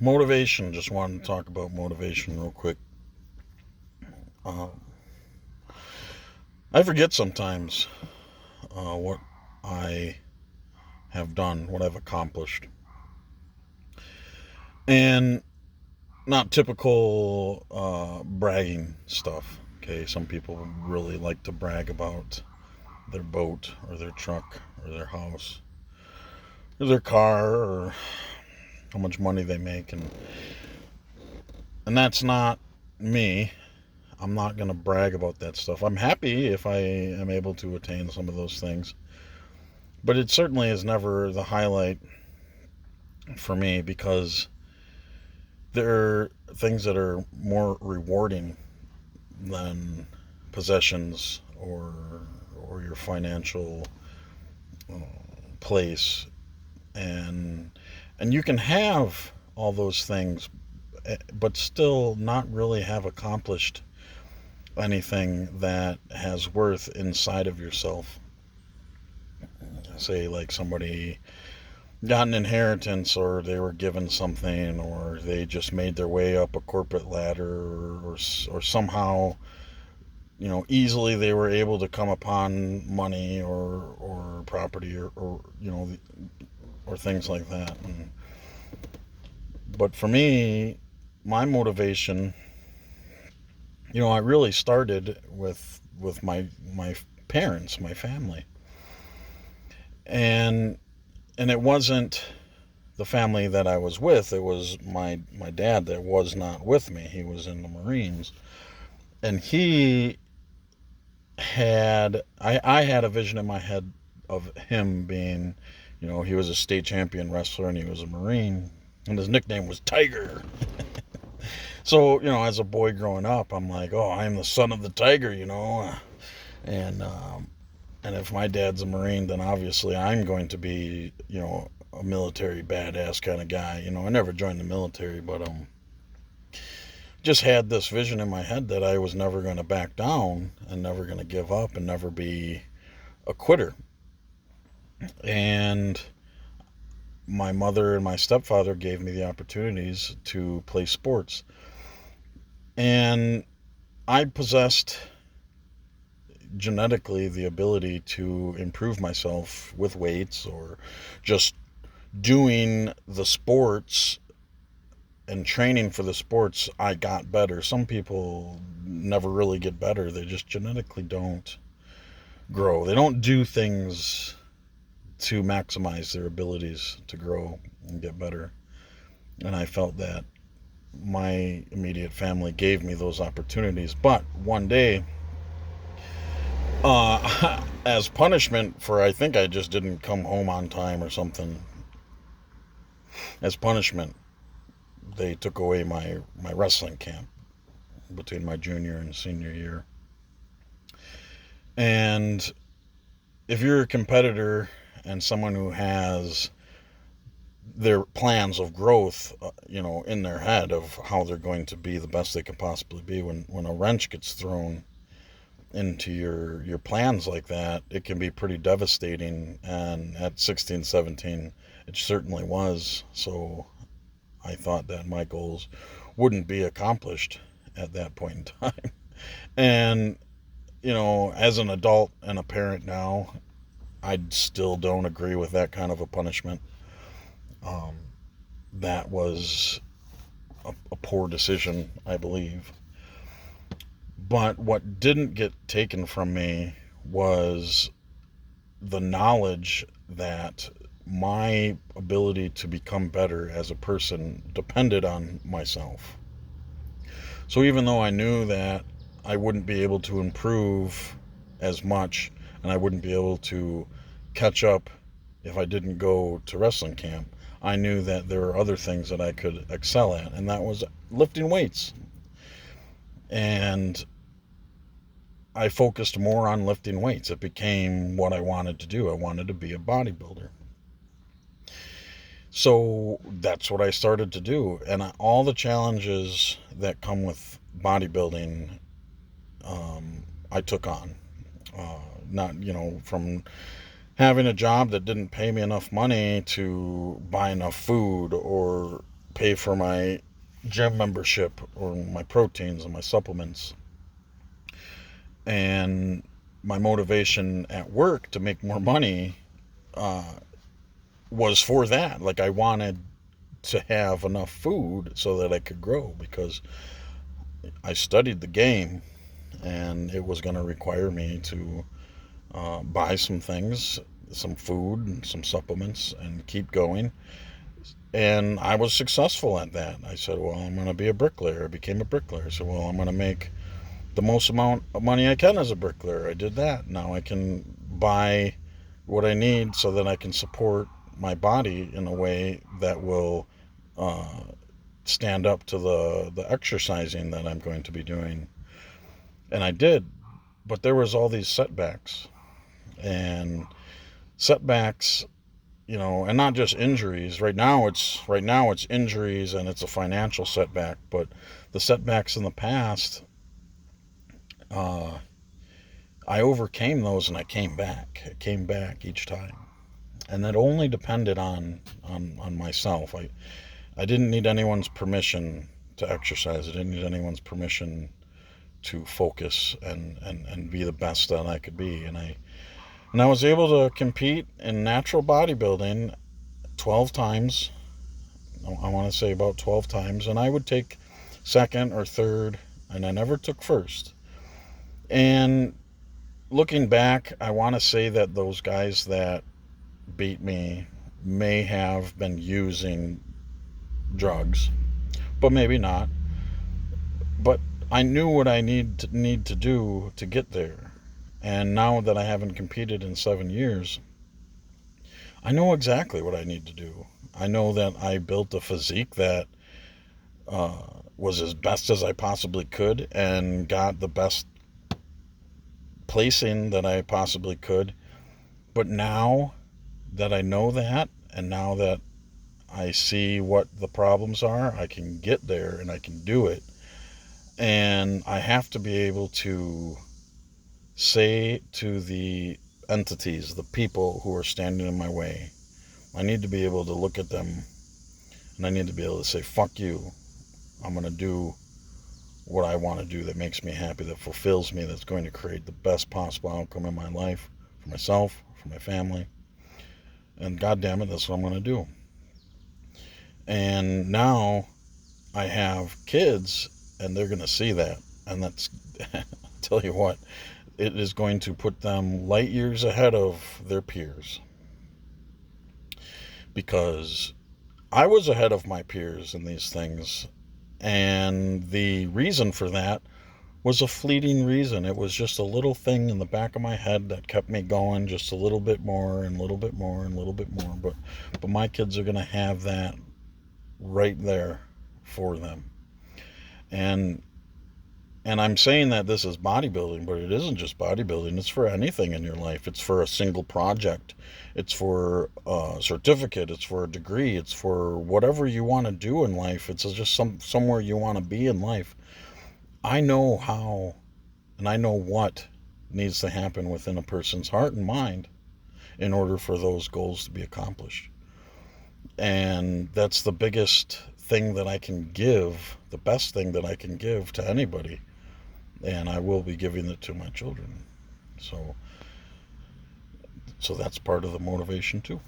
Motivation. Just wanted to talk about motivation real quick. Uh, I forget sometimes what I have done, what I've accomplished. And not typical bragging stuff. Okay, some people really like to brag about their boat or their truck or their house or their car or how much money they make, and that's not me. I'm not going to brag about that stuff. I'm happy if I am able to attain some of those things, but it certainly is never the highlight for me because there are things that are more rewarding than possessions or your financial uh, place, and you can have all those things but still not really have accomplished anything that has worth inside of yourself. Say like somebody got an inheritance or they were given something or they just made their way up a corporate ladder or somehow easily they were able to come upon money or property or or things like that. But for me, my motivation, I really started with my parents, my family. And it wasn't the family that I was with. It was my dad that was not with me. He was in the Marines. And I had a vision in my head of him being, he was a state champion wrestler and he was a Marine and his nickname was Tiger. So, as a boy growing up, I'm like, oh, I'm the son of the Tiger, and and if my dad's a Marine, then obviously I'm going to be, a military badass kind of guy. I never joined the military, but just had this vision in my head that I was never going to back down and never going to give up and never be a quitter. And my mother and my stepfather gave me the opportunities to play sports. And I possessed genetically the ability to improve myself with weights or just doing the sports and training for the sports. I got better. Some people never really get better. They just genetically don't grow. They don't do things to maximize their abilities to grow and get better. And I felt that my immediate family gave me those opportunities. But one day, as punishment for, I think I just didn't come home on time or something, as punishment, they took away my wrestling camp between my junior and senior year. And if you're a competitor and someone who has their plans of growth, in their head of how they're going to be the best they can possibly be, when a wrench gets thrown into your plans like that, it can be pretty devastating. And at 16, 17, it certainly was. So I thought that my goals wouldn't be accomplished at that point in time. And, as an adult and a parent now, I still don't agree with that kind of a punishment. Um, that was a poor decision, I believe. But what didn't get taken from me was the knowledge that my ability to become better as a person depended on myself. So even though I knew that I wouldn't be able to improve as much and I wouldn't be able to catch up if I didn't go to wrestling camp, I knew that there were other things that I could excel at, and that was lifting weights. And I focused more on lifting weights. It became what I wanted to do. I wanted to be a bodybuilder. So that's what I started to do. And all the challenges that come with bodybuilding, I took on. Not, from having a job that didn't pay me enough money to buy enough food, or pay for my gym membership or my proteins and my supplements. And my motivation at work to make more money uh, was for that. Like, I wanted to have enough food so that I could grow, because I studied the game and it was going to require me to buy some things, some food, and some supplements, and keep going. And I was successful at that. I said, well, I'm going to be a bricklayer. I became a bricklayer. I said, well, I'm going to make the most amount of money I can as a bricklayer. I did that. Now I can buy what I need so that I can support my body in a way that will uh, stand up to the exercising that I'm going to be doing. And I did, but there was all these setbacks, and setbacks, and not just injuries. Right now it's injuries and it's a financial setback, but the setbacks in the past, uh, I overcame those and I came back. I came back each time, and that only depended on myself. I didn't need anyone's permission to exercise. I didn't need anyone's permission to focus and be the best that I could be. And I was able to compete in natural bodybuilding 12 times. I want to say about 12 times. And I would take second or third, and I never took first. And looking back, I want to say that those guys that beat me may have been using drugs, but maybe not. But I knew what I need to do to get there. And now that I haven't competed in 7 years, I know exactly what I need to do. I know that I built a physique that uh, was as best as I possibly could and got the best placing that I possibly could. But now that I know that, and now that I see what the problems are, I can get there and I can do it. And I have to be able to say to the entities, the people who are standing in my way, I need to be able to look at them and I need to be able to say, fuck you. I'm going to do what I want to do that makes me happy, that fulfills me, that's going to create the best possible outcome in my life for myself, for my family. And God damn it, that's what I'm going to do. And now I have kids and they're going to see that. And that's, I'll tell you what, it is going to put them light years ahead of their peers. Because I was ahead of my peers in these things. And the reason for that was a fleeting reason. It was just a little thing in the back of my head that kept me going just a little bit more and a little bit more and a little bit more. But my kids are going to have that right there for them. And I'm saying that this is bodybuilding, but it isn't just bodybuilding. It's for anything in your life. It's for a single project. It's for a certificate. It's for a degree. It's for whatever you want to do in life. It's just somewhere you want to be in life. I know how and I know what needs to happen within a person's heart and mind in order for those goals to be accomplished. And that's the biggest thing that I can give, the best thing that I can give to anybody. And I will be giving it to my children. So that's part of the motivation too.